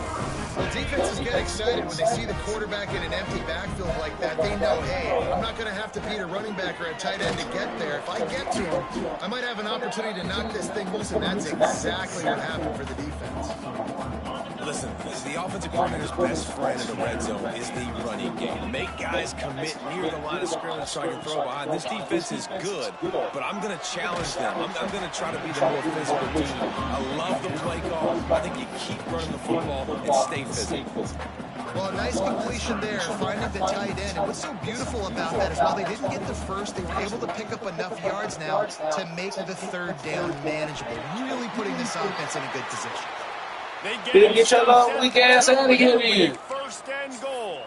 Well, defenses get excited when they see the quarterback in an empty backfield like that. They know, hey, I'm not going to have to beat a running back or a tight end to get there. If I get to him, I might have an opportunity to knock this thing loose, and that's exactly what happened for the defense. Listen, the offensive coordinator's best friend in the red zone is the running game. Make guys commit near the line of scrimmage so I can throw behind. This defense is good, but I'm going to challenge them. I'm going to try to be the more physical team. I love the play call. I think you keep running the football and stay physical. Well, a nice completion there, finding the tight end. And what's so beautiful about that is while they didn't get the first, they were able to pick up enough yards now to make the third down manageable, really putting this offense in a good position. They Get your little weak ass out of here, man. First and goal.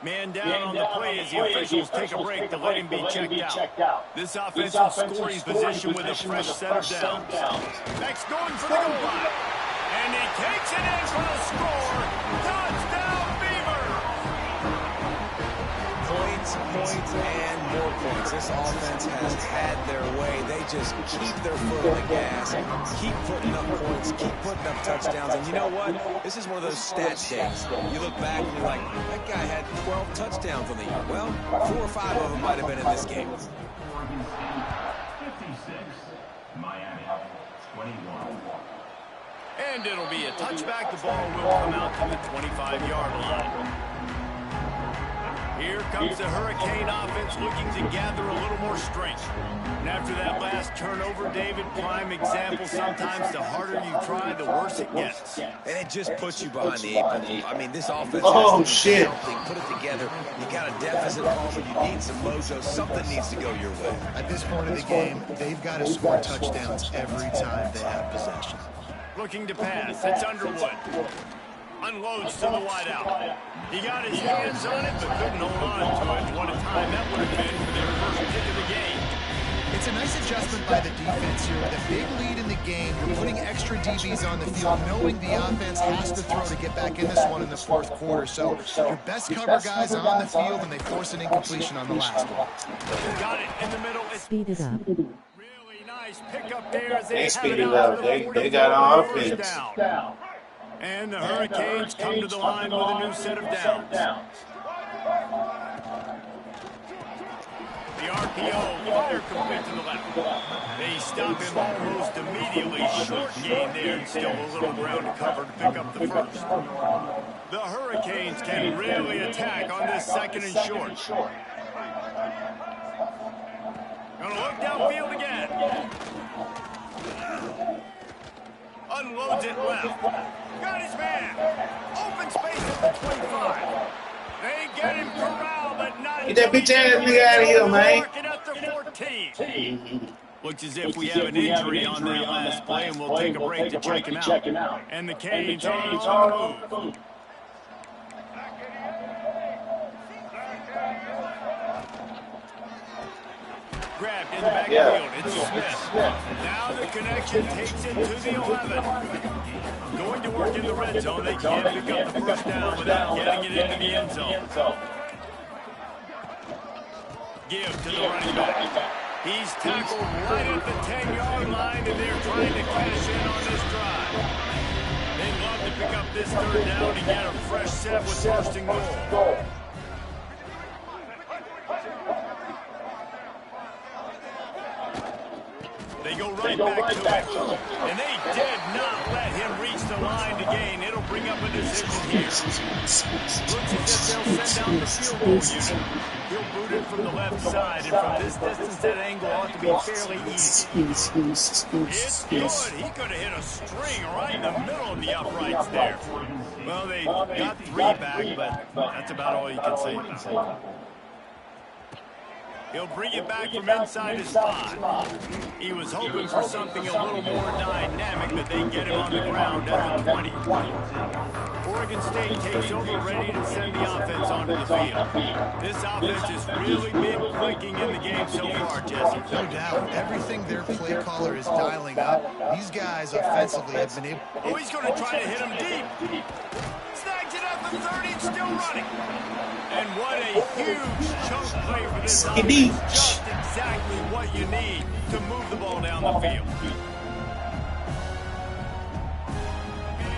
Man down on the play as the officials take a break to let him be checked out. This offense in scoring position with a fresh set of downs. Next going for the goal line. And he takes it in for the score. Touchdown, Beavers! Points, and more points. This offense has had their way. They just keep their foot on the gas, keep putting up points, keep putting up touchdowns. And you know what? This is one of those stat days. You look back and you're like, that guy had 12 touchdowns on the year. Well, 4 or 5 of them might have been in this game. 56, Miami, 21. And it'll be a touchback. The ball will come out to the 25-yard line. Here comes the Hurricane offense looking to gather a little more strength. And after that last turnover, David, prime example, sometimes the harder you try, the worse it gets. And it just puts you behind the 8 ball. I mean, this offense Oh, has to do shit. something, put it together. You got a deficit ball, but you need some mojo. Something needs to go your way. At this point of the game, they've got to score touchdowns every time they have possession. Looking to pass. It's Underwood. Unloads to the wideout. He got his hands on it, but couldn't hold on to it. What a time that would have been for their first kick of the game. It's a nice adjustment by the defense here. With a big lead in the game, you're putting extra DBs on the field, knowing the offense has to throw to get back in this one in the fourth quarter. So your best cover guys on the field, and they force an incompletion on the last one. Got it in the middle. It's Speed it up. really nice pickup there as They have speed it it out up. for the They 44 got first offense. down. And the Hurricanes come to the line with a new set of downs. The RPO, fire complete to the left. They stop him almost immediately. Short gain there, and still a little ground to cover to pick up the first. The Hurricanes can really attack on this second and short. Gonna look downfield again. Unloads it left. Got his man. Open space at the 25. They get him corralled, but not. Get that bitch ass nigga out of here, man. Marking up to 14. Looks as if we have an injury on that last play, and we'll take a break to check him out. And the Canes are on the move. Grabbed in the backfield. It's Smith. Now the connection takes it to the 11. Going to work in the red zone. They can't pick up the first down without getting it into the end zone. Give to the running back. He's tackled right at the 10-yard line, and they're trying to cash in on this drive. They'd love to pick up this third down and get a fresh set with first and goal. They go right back to it. And they did not let him reach the line to gain. It'll bring up a decision here. Looks as if they'll send down the field goal unit. He'll boot it from the left side. And from this distance, that angle ought to be fairly easy. It's good. He could have hit a string right in the middle of the uprights there. Well, they got 3 back, but that's about all you can say about it. He'll bring it back from inside his 5. He was hoping for something a little more dynamic, but they get him on the ground at the 20. Oregon State takes over, ready to send the offense onto the field. This offense has really been clicking in the game so far, Jesse. No doubt. Everything their play caller is dialing up, these guys offensively have been able... Oh, he's going to try to hit him deep. Snags it at the 30 and still running. And what a huge chunk play for this offense. Just exactly what you need to move the ball down the field.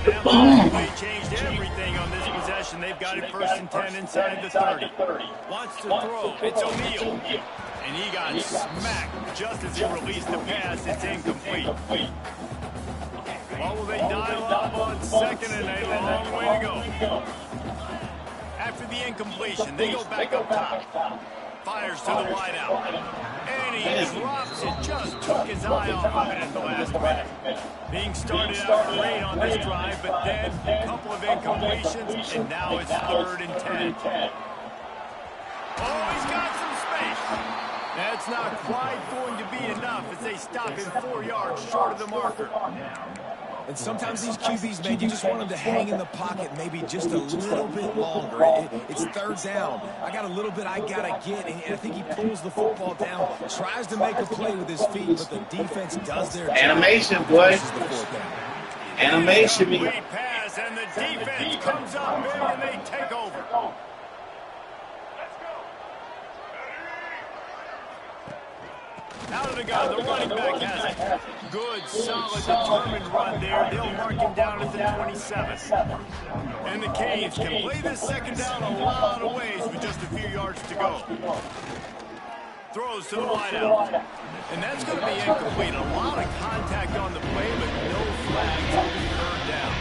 They changed everything on this possession. They've got it 1st and 10 inside the 30. Wants to throw. It's O'Neal. And he got smacked just as he released the pass. It's incomplete. Well, will they dial up on 2nd and a long way to go? After the incompletion, they go back up top. Fires to the wideout. And he drops it. Just took his eye off of it at the last minute. Being started out great on this drive, but then a couple of incompletions, and now it's 3rd and 10. Oh, he's got some space. That's not quite going to be enough as they stop him 4 yards short of the marker. And sometimes these QBs, man, you just want them to hang in the pocket maybe just a little bit longer. It's 3rd down. I got a little bit I got to get, and I think he pulls the football down, tries to make a play with his feet, but the defense does their job. Animation, boy. Animation. Great pass, and the defense comes up big, and they take over. Out of the gun, the running back has it. Good, solid, determined run there. They'll mark him down at the 27. And the Canes can play this 2nd down a lot of ways with just a few yards to go. Throws to the wideout. And that's going to be incomplete. A lot of contact on the play, but no flags will be third down.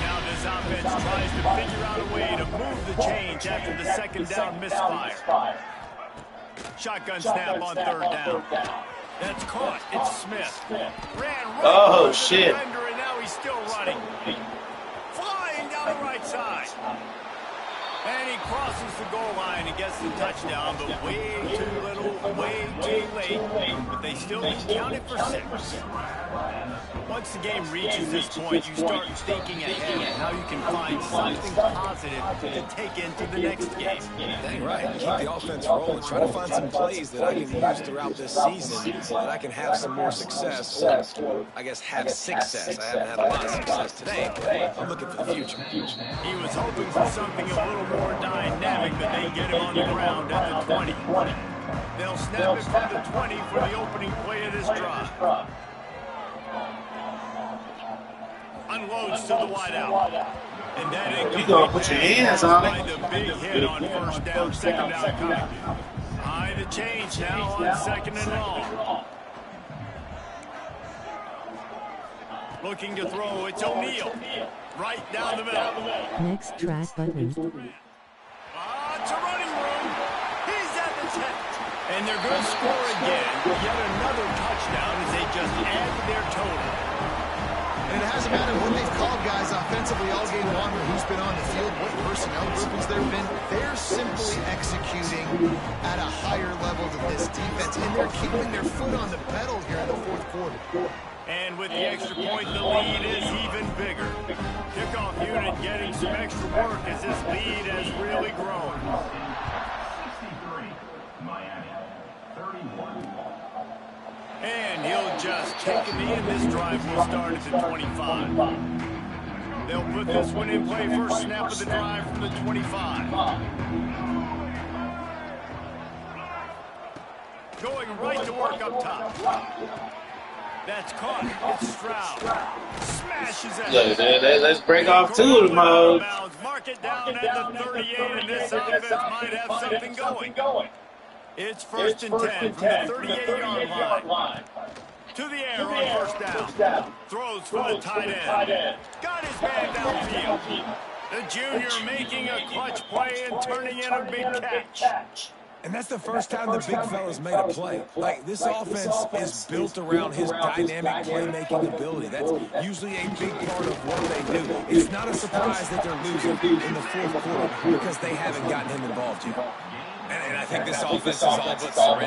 Now this offense tries to figure out a way to move the chains after the 2nd down misfire. Shotgun snap on 3rd down. That's caught. It's Smith. Ran right shit. And now he's still running. Flying down the right side. And he crosses the goal line and gets the touchdown, but way too little, way too late. But they still count it for 6. Once the game reaches this point, you start thinking ahead of how you can find something positive to take into the next game. Dang right. Keep the offense rolling. Try to find some plays that I can use throughout this season so that I can have some more success. Or, I guess, have success. I haven't had a lot of success today, but I'm looking for the future. He was hoping for something a little more dynamic, but they get him on the ground at the 20. They'll snap it from the 20 for the opening play of this drive. Unloads to the wideout. And that You gonna put your hands on it. The big hit on 1st down, 2nd down coming. High the change now on 2nd and long. Looking to throw, it's O'Neal. Right down the middle. Next track button. It's a running room. He's at the 10. And they're going to score again. Yet another touchdown as they just add to their total. And it hasn't mattered what they've called guys offensively all game long or who's been on the field, what personnel groupings there have been. They're simply executing at a higher level than this defense, and they're keeping their foot on the pedal here in the fourth quarter. And with the extra point, the lead is even bigger. Kickoff unit getting some extra work as this lead has really grown. 63, Miami, 31. And he'll just take a knee, and this drive will start at the 25. They'll put this one in play first snap of the drive from the 25. Going right to work up top. That's caught. It's Stroud. Smashes it. Look, let's break off two of them, Mo. Mark it down at the 38, and this offense might have something going. It's first and 10 from the 38-yard line. To the air on first down. Throws for the tight end. Got his man downfield. The junior making a clutch play and turning in a big catch. And that's the first time the big fella's made a play. Like, this offense is built around his dynamic playmaking ability. That's usually a big part of what they do. It's not a surprise that they're losing in the fourth quarter because they haven't gotten him involved yet. And I think this offense is all but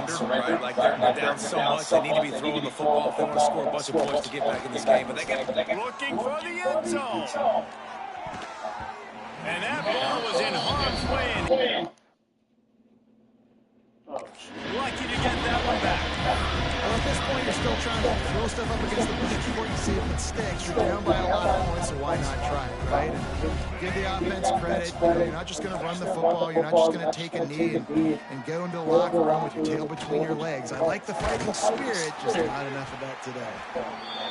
surrendered, right? Like, they're down so much, they need to be throwing the football if they want to score a bunch of points to get back in this game. But they got looking for the end zone. And that ball was in harm's way. Lucky to get that one back. Well, at this point, you're still trying to throw stuff up against the bench before you see if it sticks. You're down by a lot of points, so why not try it, right? And give the offense credit. You're not just going to run the football. You're not just going to take a knee and go into the locker room with your tail between your legs. I like the fighting spirit, just not enough of that today.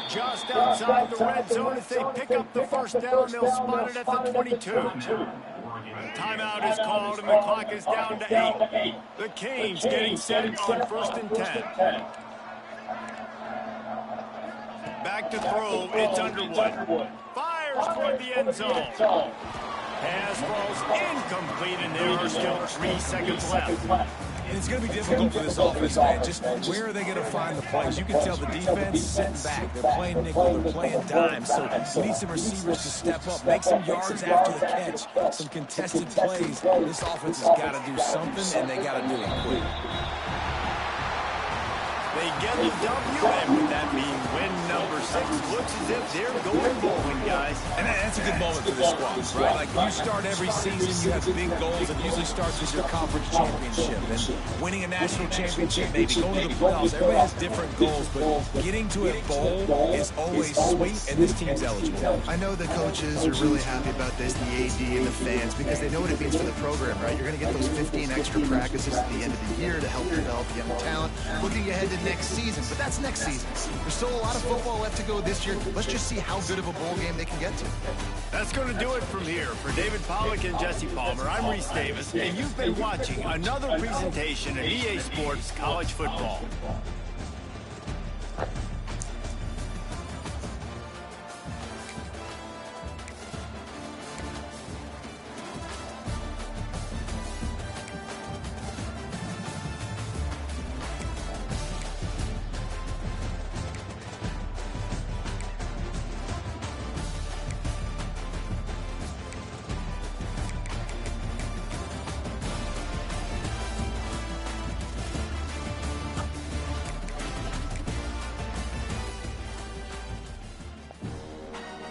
Just outside the red zone, if they pick up the first down, they'll spot it at the 22. Timeout is called, and the clock is down to 8. The Canes getting set on first and 10. Back to throw, it's Underwood. Fires toward the end zone. Pass falls incomplete, and there are still 3 seconds left. And it's going to be difficult for this offense, man. Just where are they going to find the plays? You can tell the defense sitting back. They're playing nickel. They're playing dime. So you need some receivers to step up, make some yards after the catch, some contested plays. This offense has got to do something, and they got to do it quick. They get the W, and with that being win number 6, looks as if they're going bowling, guys. And that's a good moment for this squad, right? Like, you start every season, you have big goals. It usually starts with your conference championship. And winning a national championship, maybe going to the playoffs. Everybody has different goals, but getting to a bowl is always sweet, and this team's eligible. I know the coaches are really happy about this, the AD and the fans, because they know what it means for the program, right? You're going to get those 15 extra practices at the end of the year to help develop young talent. Looking ahead to next season, but that's next season. There's still a lot of football left to go this year. Let's just see how good of a bowl game they can get to. That's going to do it from here. For David Pollack and Jesse Palmer, I'm Reese Davis, and you've been watching another presentation of EA Sports College Football.